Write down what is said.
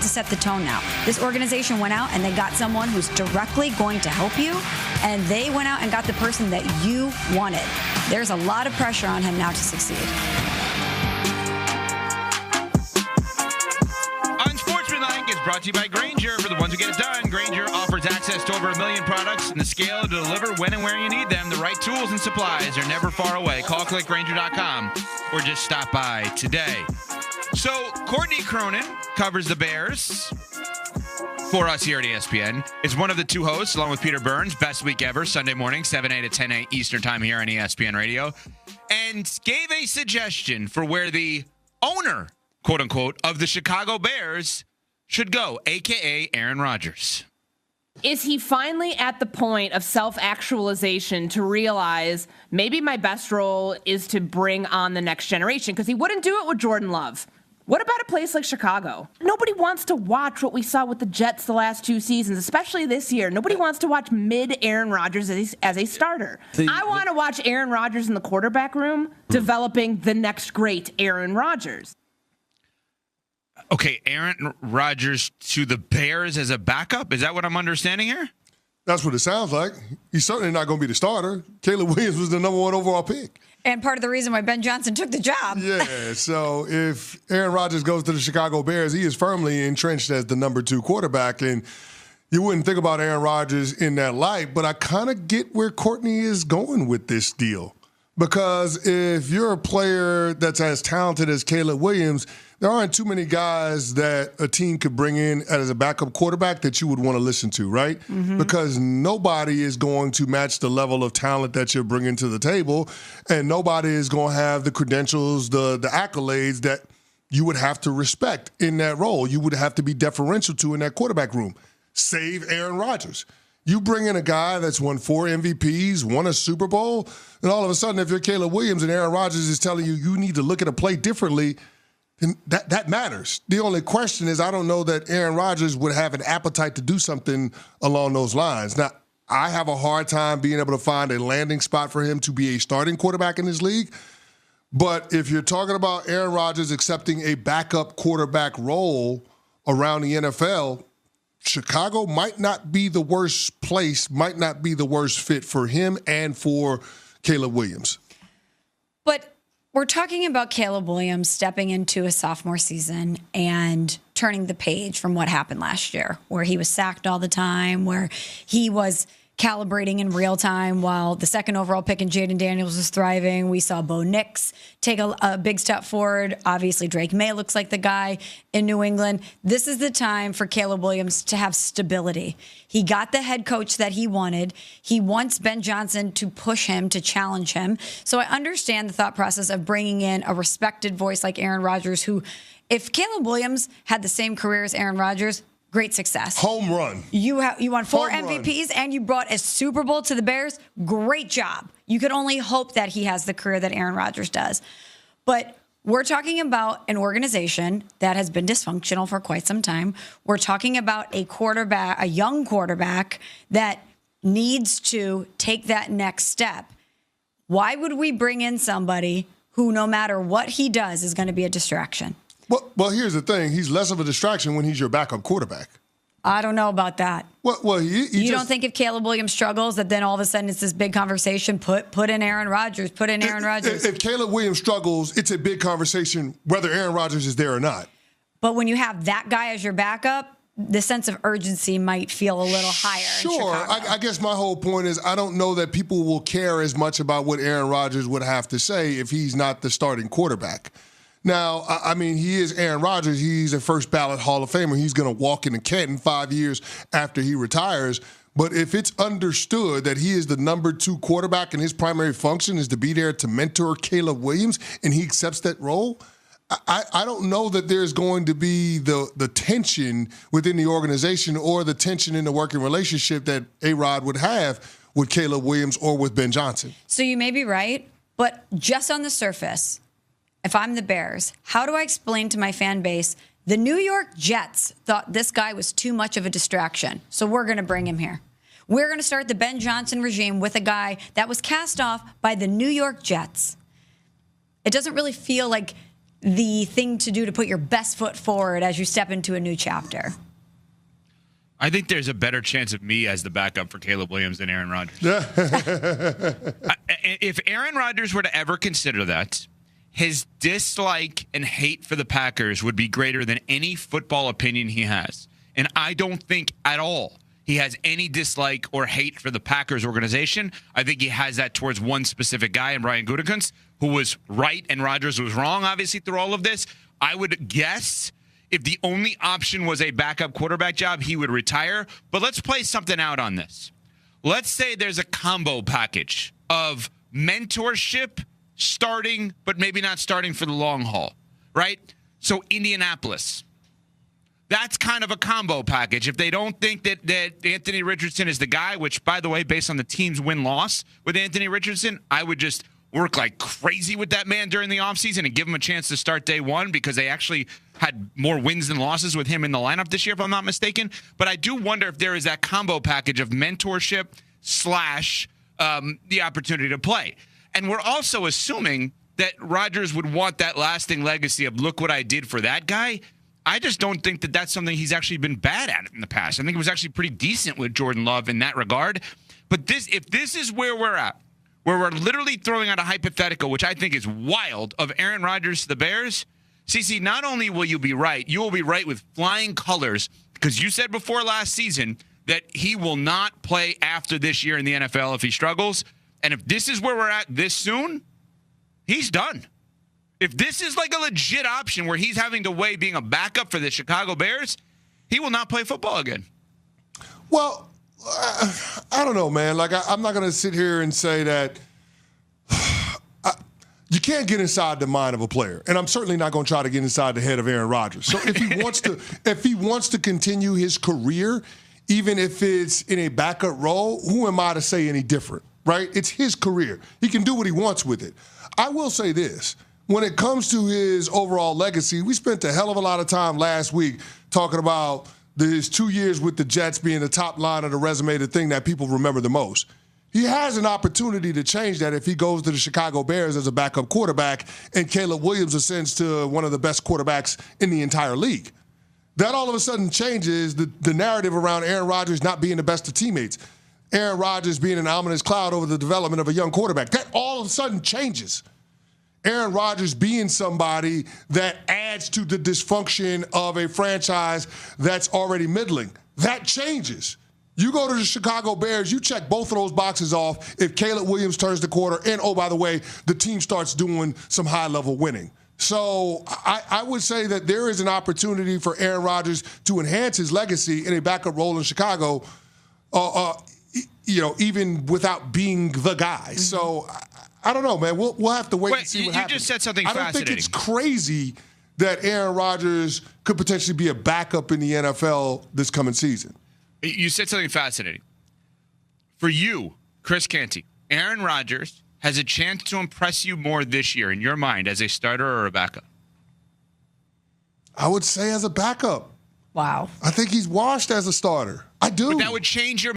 to set the tone now. This organization went out and they got someone who's directly going to help you, and they went out and got the person that you wanted. There's a lot of pressure on him now to succeed. Unsportsmanlike is brought to you by Grainger. For the ones who get it done, Grainger offers access to over 1 million products and the scale to deliver when and where you need them. The right tools and supplies are never far away. Call clickgrainger.com or just stop by today. So Courtney Cronin covers the Bears for us here at ESPN. Is one of the two hosts, along with Peter Burns. Best week ever, Sunday morning, 7 to 10 Eastern time here on ESPN Radio. And gave a suggestion for where the owner, quote unquote, of the Chicago Bears should go, a.k.a. Aaron Rodgers. Is he finally at the point of self-actualization to realize maybe my best role is to bring on the next generation? Because he wouldn't do it with Jordan Love. What about a place like Chicago? Nobody wants to watch what we saw with the Jets the last 2 seasons, especially this year. Nobody wants to watch mid-Aaron Rodgers as a starter. I want to watch Aaron Rodgers in the quarterback room developing the next great Aaron Rodgers. Okay, Aaron Rodgers to the Bears as a backup? Is that what I'm understanding here? That's what it sounds like. He's certainly not going to be the starter. Caleb Williams was the number 1 overall pick. And part of the reason why Ben Johnson took the job. Yeah, so if Aaron Rodgers goes to the Chicago Bears, he is firmly entrenched as the number 2 quarterback. And you wouldn't think about Aaron Rodgers in that light, but I kind of get where Courtney is going with this deal. Because if you're a player that's as talented as Caleb Williams, there aren't too many guys that a team could bring in as a backup quarterback that you would want to listen to, right? Mm-hmm. Because nobody is going to match the level of talent that you're bringing to the table, and nobody is going to have the credentials, the accolades that you would have to respect in that role. You would have to be deferential to in that quarterback room. Save Aaron Rodgers. You bring in a guy that's won 4 MVPs, won a Super Bowl, and all of a sudden, if you're Caleb Williams and Aaron Rodgers is telling you you need to look at a play differently, then that matters. The only question is I don't know that Aaron Rodgers would have an appetite to do something along those lines. Now, I have a hard time being able to find a landing spot for him to be a starting quarterback in this league. But if you're talking about Aaron Rodgers accepting a backup quarterback role around the NFL, Chicago might not be the worst place, might not be the worst fit for him and for Caleb Williams. But we're talking about Caleb Williams stepping into a sophomore season and turning the page from what happened last year, where he was sacked all the time, where he was calibrating in real time while the second overall pick in Jaden Daniels was thriving. We saw Bo Nix take a big step forward. Obviously, Drake May looks like the guy in New England. This is the time for Caleb Williams to have stability. He got the head coach that he wanted. He wants Ben Johnson to push him, to challenge him. So I understand the thought process of bringing in a respected voice like Aaron Rodgers, who, if Caleb Williams had the same career as Aaron Rodgers, great success. Home run. You won 4 Home MVPs run. and you brought a Super Bowl to the Bears. Great job. You could only hope that he has the career that Aaron Rodgers does. But we're talking about an organization that has been dysfunctional for quite some time. We're talking about a young quarterback that needs to take that next step. Why would we bring in somebody who, no matter what he does, is going to be a distraction? Well, here's the thing. He's less of a distraction when he's your backup quarterback. I don't know about that. Well, you don't think if Caleb Williams struggles that then all of a sudden it's this big conversation, put in Aaron Rodgers, put in Aaron Rodgers. If Caleb Williams struggles, it's a big conversation whether Aaron Rodgers is there or not. But when you have that guy as your backup, the sense of urgency might feel a little higher. Sure. I guess my whole point is I don't know that people will care as much about what Aaron Rodgers would have to say if he's not the starting quarterback. Now, I mean, he is Aaron Rodgers. He's a first ballot Hall of Famer. He's going to walk in the Canton 5 years after he retires. But if it's understood that he is the number 2 quarterback and his primary function is to be there to mentor Caleb Williams and he accepts that role, I don't know that there's going to be the tension within the organization or the tension in the working relationship that A-Rod would have with Caleb Williams or with Ben Johnson. So you may be right, but just on the surface, if I'm the Bears, how do I explain to my fan base the New York Jets thought this guy was too much of a distraction, so we're going to bring him here? We're going to start the Ben Johnson regime with a guy that was cast off by the New York Jets. It doesn't really feel like the thing to do to put your best foot forward as you step into a new chapter? I think there's a better chance of me as the backup for Caleb Williams than Aaron Rodgers. If Aaron Rodgers were to ever consider that, his dislike and hate for the Packers would be greater than any football opinion he has. And I don't think at all he has any dislike or hate for the Packers organization. I think he has that towards one specific guy, and Brian Gutekunst, who was right and Rodgers was wrong, obviously, through all of this. I would guess if the only option was a backup quarterback job, he would retire. But let's play something out on this. Let's say there's a combo package of mentorship, starting, but maybe not starting for the long haul, right? So Indianapolis, that's kind of a combo package. If they don't think that Anthony Richardson is the guy, which, by the way, based on the team's win-loss with Anthony Richardson, I would just work like crazy with that man during the offseason and give him a chance to start day one because they actually had more wins than losses with him in the lineup this year, if I'm not mistaken. But I do wonder if there is that combo package of mentorship / the opportunity to play. And we're also assuming that Rodgers would want that lasting legacy of look what I did for that guy. I just don't think that that's something he's actually been bad at in the past. I think it was actually pretty decent with Jordan Love in that regard. But if this is where we're at, where we're literally throwing out a hypothetical, which I think is wild, of Aaron Rodgers to the Bears, CC, not only will you be right, you will be right with flying colors because you said before last season that he will not play after this year in the NFL if he struggles. And if this is where we're at this soon, he's done. If this is like a legit option where he's having to weigh being a backup for the Chicago Bears, he will not play football again. Well, I don't know, man. Like, I'm not going to sit here and say that you can't get inside the mind of a player, and I'm certainly not going to try to get inside the head of Aaron Rodgers. So if he wants to continue his career, even if it's in a backup role, who am I to say any different, right? It's his career. He can do what he wants with it. I will say this. When it comes to his overall legacy, we spent a hell of a lot of time last week talking about his 2 years with the Jets being the top line of the resume, the thing that people remember the most. He has an opportunity to change that if he goes to the Chicago Bears as a backup quarterback and Caleb Williams ascends to one of the best quarterbacks in the entire league. That all of a sudden changes the narrative around Aaron Rodgers not being the best of teammates, Aaron Rodgers being an ominous cloud over the development of a young quarterback. That all of a sudden changes. Aaron Rodgers being somebody that adds to the dysfunction of a franchise that's already middling. That changes. You go to the Chicago Bears, you check both of those boxes off if Caleb Williams turns the corner, and, oh, by the way, the team starts doing some high-level winning. So I would say that there is an opportunity for Aaron Rodgers to enhance his legacy in a backup role in Chicago, even without being the guy. Mm-hmm. So I don't know, man. We'll have to wait and see what happens. You just said something fascinating. I don't think it's crazy that Aaron Rodgers could potentially be a backup in the NFL this coming season. You said something fascinating. For you, Chris Canty, Aaron Rodgers has a chance to impress you more this year in your mind as a starter or a backup? I would say as a backup. Wow. I think he's washed as a starter. I do. But that would change your